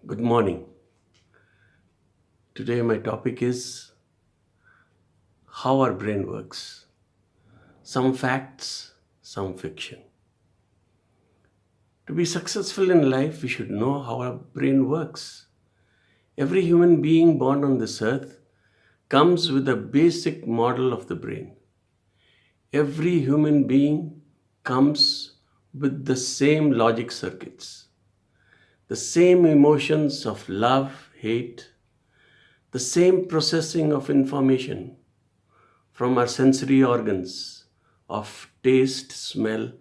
Good morning. Today, my topic is how our brain works. Some facts, some fiction. To be successful in life, we should know how our brain works. Every human being born on this earth comes with a basic model of the brain. Every human being comes with the same logic circuits, the same emotions of love, hate, the same processing of information from our sensory organs of taste, smell,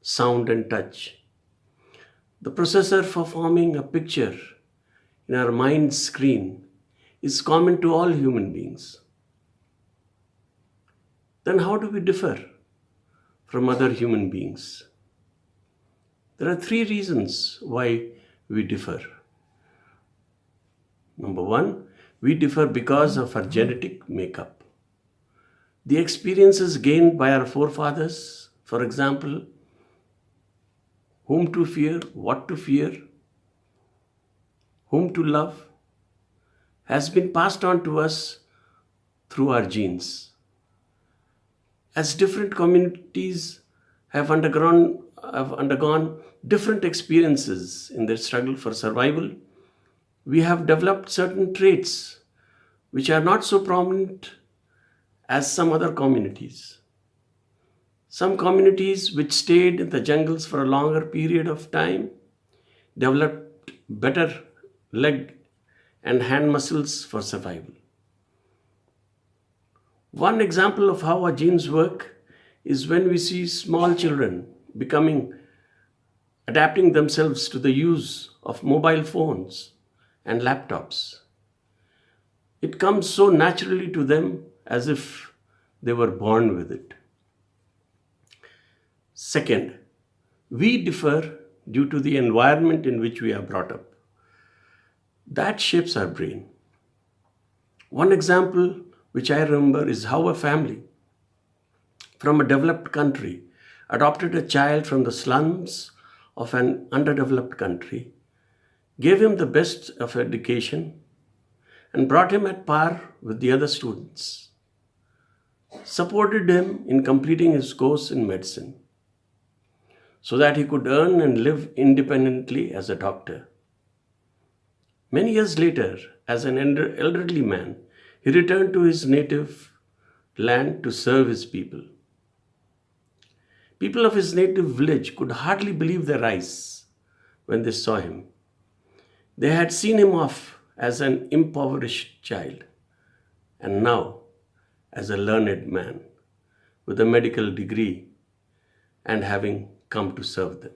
sound, and touch. The processor for forming a picture in our mind screen is common to all human beings. Then, how do we differ from other human beings? There are three reasons why we differ. Number one, we differ because of our genetic makeup. The experiences gained by our forefathers, for example, whom to fear, whom to love, has been passed on to us through our genes. As different communities have undergone different experiences in their struggle for survival, we have developed certain traits which are not so prominent as some other communities. Some communities which stayed in the jungles for a longer period of time developed better leg and hand muscles for survival. One example of how our genes work is when we see small children adapting themselves to the use of mobile phones and laptops. It comes so naturally to them as if they were born with it. Second, we differ due to the environment in which we are brought up. That shapes our brain. One example which I remember is how a family from a developed country adopted a child from the slums of an underdeveloped country, gave him the best of education, and brought him at par with the other students, supported him in completing his course in medicine so that he could earn and live independently as a doctor. Many years later, as an elderly man, he returned to his native land to serve his people. People of his native village could hardly believe their eyes when they saw him. They had seen him off as an impoverished child, and now as a learned man with a medical degree and having come to serve them.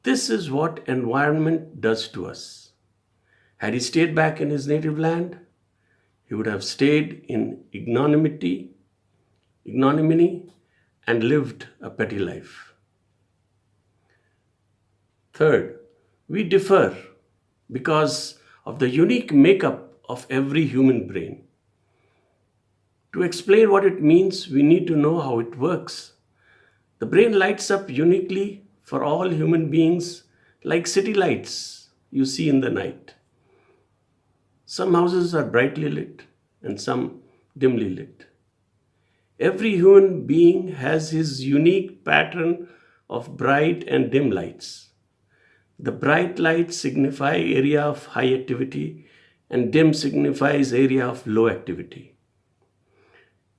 This is what environment does to us. Had he stayed back in his native land, he would have stayed in ignominy and lived a petty life. Third, we differ because of the unique makeup of every human brain. To explain what it means, we need to know how it works. The brain lights up uniquely for all human beings like city lights you see in the night. Some houses are brightly lit and some dimly lit. Every human being has his unique pattern of bright and dim lights. The bright lights signify area of high activity and dim signifies area of low activity.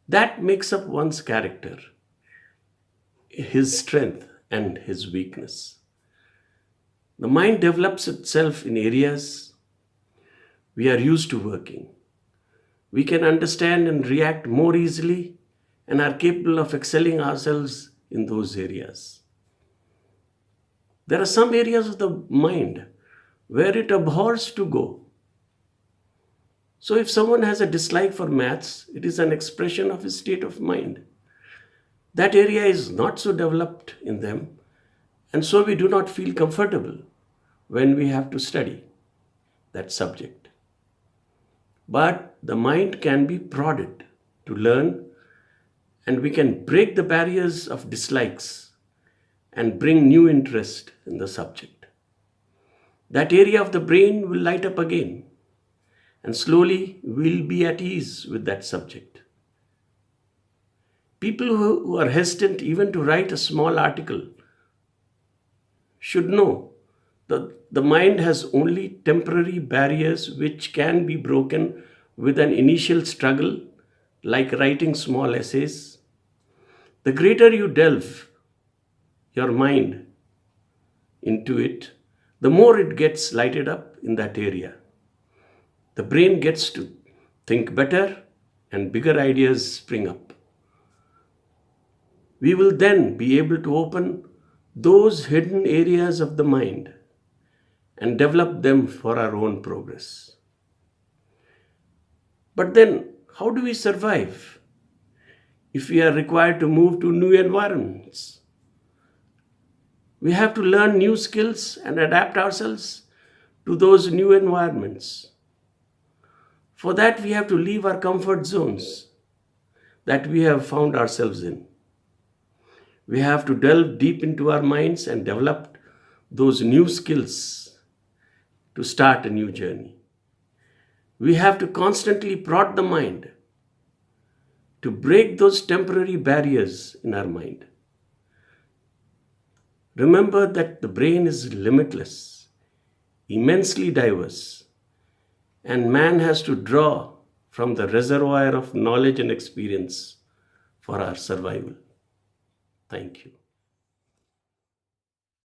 That makes up one's character, his strength and his weakness. The mind develops itself in areas we are used to working. We can understand and react more easily and are capable of excelling ourselves in those areas. There are some areas of the mind where it abhors to go. So if someone has a dislike for maths, it is an expression of his state of mind. That area is not so developed in them, and so we do not feel comfortable when we have to study that subject. But the mind can be prodded to learn, and we can break the barriers of dislikes and bring new interest in the subject. that area of the brain will light up again, and slowly we'll be at ease with that subject. People who are hesitant even to write a small article should know that the mind has only temporary barriers which can be broken with an initial struggle, like writing small essays. The greater you delve your mind into it, the more it gets lighted up in that area. The brain gets to think better and bigger ideas spring up. We will then be able to open those hidden areas of the mind and develop them for our own progress. But then, how do we survive if we are required to move to new environments? We have to learn new skills and adapt ourselves to those new environments. For that, we have to leave our comfort zones that we have found ourselves in. We have to delve deep into our minds and develop those new skills to start a new journey. We have to constantly prod the mind to break those temporary barriers in our mind. Remember that the brain is limitless, immensely diverse, and man has to draw from the reservoir of knowledge and experience for our survival. Thank you.